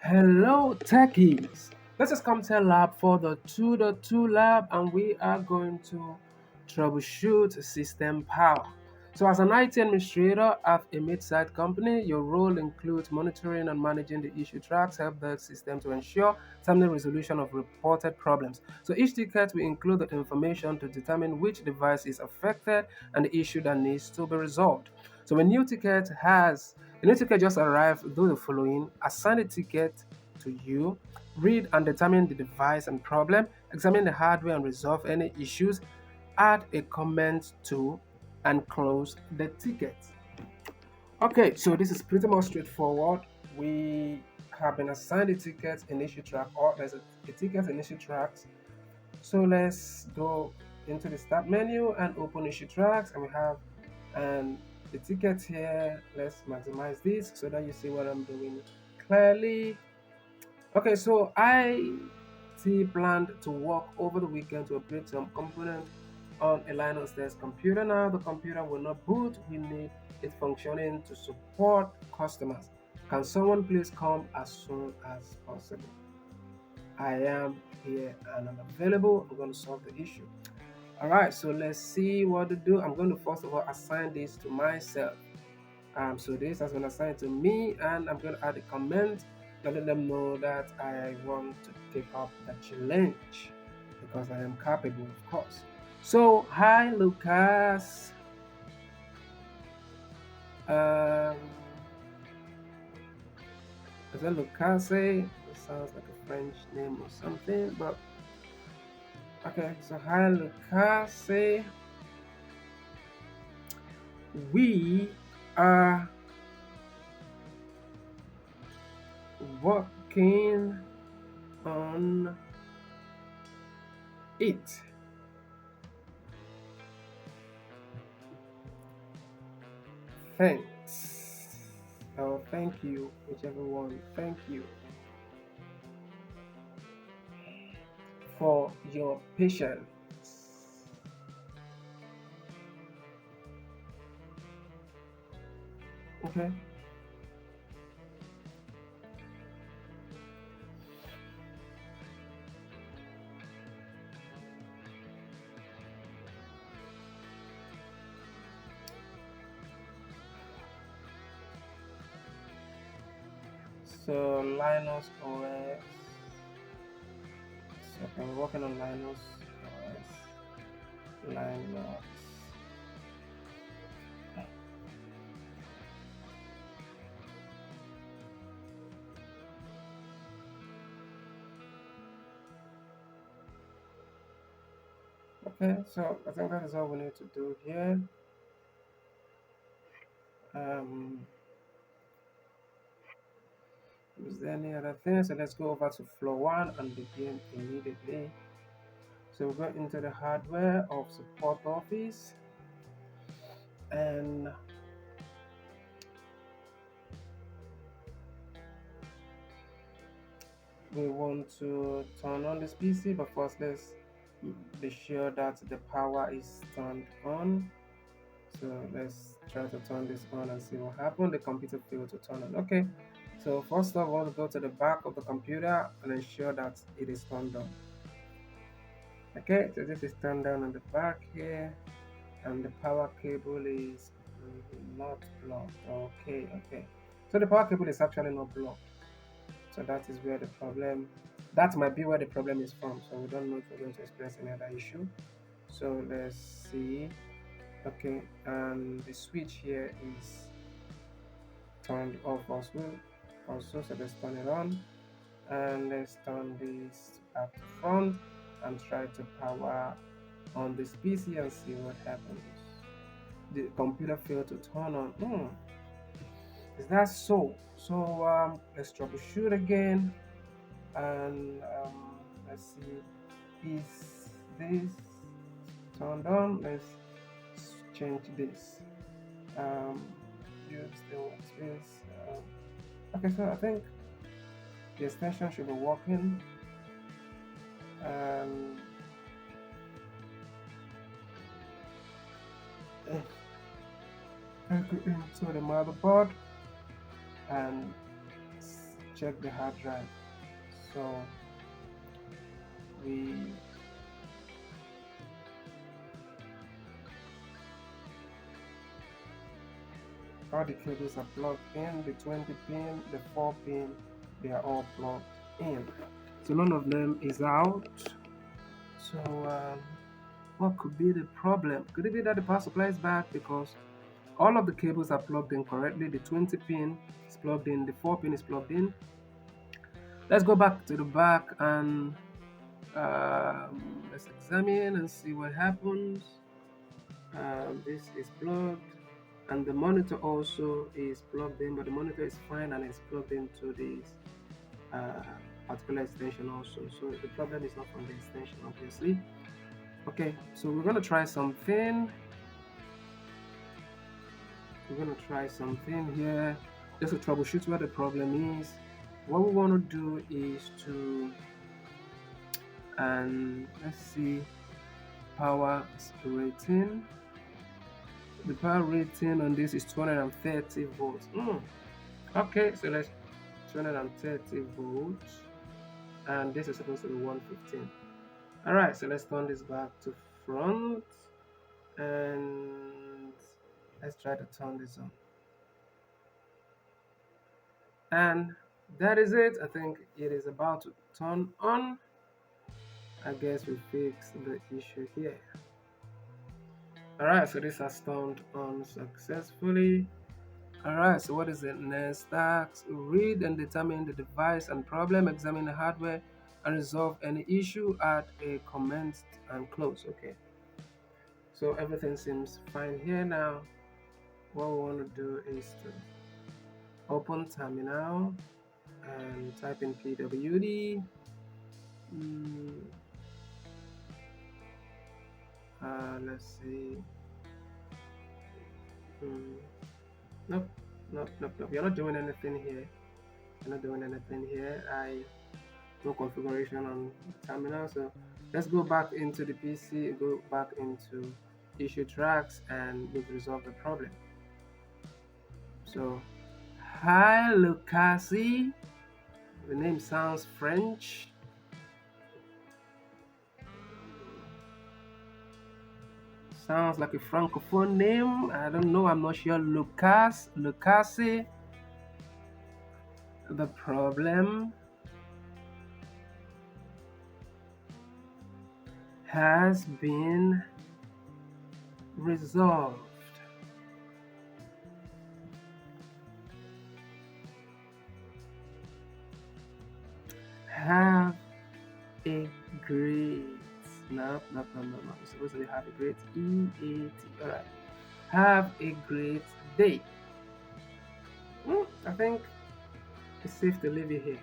Hello, techies! This is comptia lab for the 2.2 lab, and we are going to troubleshoot system power. So, as an IT administrator at a mid-sized company, your role includes monitoring and managing the issue tracks, help the system to ensure timely resolution of reported problems. So, each ticket will include the information to determine which device is affected and the issue that needs to be resolved. So, a new ticket just arrived. Do the following: assign a ticket to you, read and determine the device and problem, examine the hardware and resolve any issues, add a comment to, and close the ticket. Okay, so this is pretty much straightforward. We have been assigned a ticket in issue track, or there's a ticket in issue tracks. So let's go into the start menu and open issue tracks, and we have and the ticket here. Let's maximize this so that you see what I'm doing clearly. Okay, so I planned to work over the weekend to upgrade some component on a Linux desk computer. Now the computer will not boot. We need it functioning to support customers. Can someone please come as soon as possible? I am here and I'm available. I'm going to solve the issue. All right, so let's see what to do. I'm going to first of all assign this to myself. So this has been assigned to me, and I'm going to add a comment letting them know that I want to take up the challenge because I am capable, of course. So hi Lucas. Um, is that Lucas? It sounds like a French name or something, but okay. So hi Lucas. We are working on it. Thanks. Oh, thank you, whichever one. Thank you for your patience. Okay. So Linus OS. So okay, we're working on Linus OS. Linux. Okay, so I think that is all we need to do here. Um, is there any other thing? So let's go over to floor one and begin immediately. So we go into the hardware of support office, and we want to turn on this PC, but first let's be sure that the power is turned on. So let's try to turn this on and see what happened. The computer failed to turn on. Okay, so first of all, go to the back of the computer and ensure that it is turned on. Okay, so this is turned down on the back here, and the power cable is not blocked. Okay. So the power cable is actually not blocked. So that is where the problem, that might be where the problem is from. So we don't know if we're going to experience any other issue. So let's see. Okay, and the switch here is turned off also, so let's turn it on, and let's turn this back to front and try to power on this PC and see what happens. The computer failed to turn on. Is that so? So let's troubleshoot again, and let's see, is this turned on? Let's change this. um use the workspace. Okay, so I think the extension should be working, and I go into the motherboard and check the hard drive. So we all the cables are plugged in, the 20 pin, the 4 pin, they are all plugged in. So none of them is out. So what could be the problem? Could it be that the power supply is bad? Because all of the cables are plugged in correctly. The 20 pin is plugged in, the 4 pin is plugged in. Let's go back to the back and let's examine and see what happens. This is plugged, and the monitor also is plugged in, but the monitor is fine and it's plugged into this uh, particular extension also. So the problem is not from the extension, obviously. Okay, so we're gonna try something. Here just to troubleshoot where the problem is. What we want to do is to, and let's see, power rating. The power rating on this is 230 volts. Okay, so let's 230 volts, and this is supposed to be 115. All right, so let's turn this back to front, and let's try to turn this on. And that is it. I think it is about to turn on. I guess we fixed the issue here. Alright, so this has turned on successfully. Alright, so what is the next task? Read and determine the device and problem, examine the hardware, and resolve any issue. Add a comment and close. Okay, so everything seems fine here now. What we want to do is to open terminal and type in pwd. Let's see. Nope. You're not doing anything here. I no configuration on terminal. So let's go back into the PC, go back into issue tracks, and we'll resolve the problem. So, hi Lucasi. The name sounds French. Sounds like a francophone name. I don't know. I'm not sure. Lucasi. The problem has been resolved. Have a great no. It's supposed to be have a great EAT. Alright. Have a great day. I think it's safe to leave it here.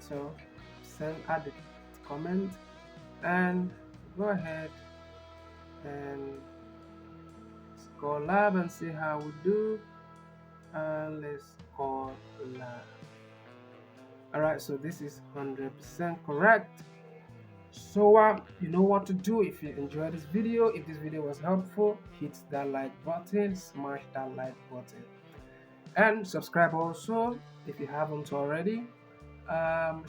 So add the comment and go ahead and score lab and see how we do. And let's score lab. Alright, so this is 100% correct. So you know what to do. If you enjoyed this video, if this video was helpful, hit that like button, smash that like button, and subscribe also if you haven't already.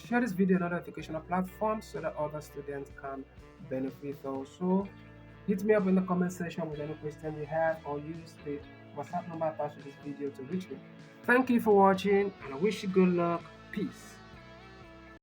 Share this video on other educational platforms so that other students can benefit also. Hit me up in the comment section with any question you have, or use the WhatsApp number attached to this video to reach me. Thank you for watching, and I wish you good luck. Peace.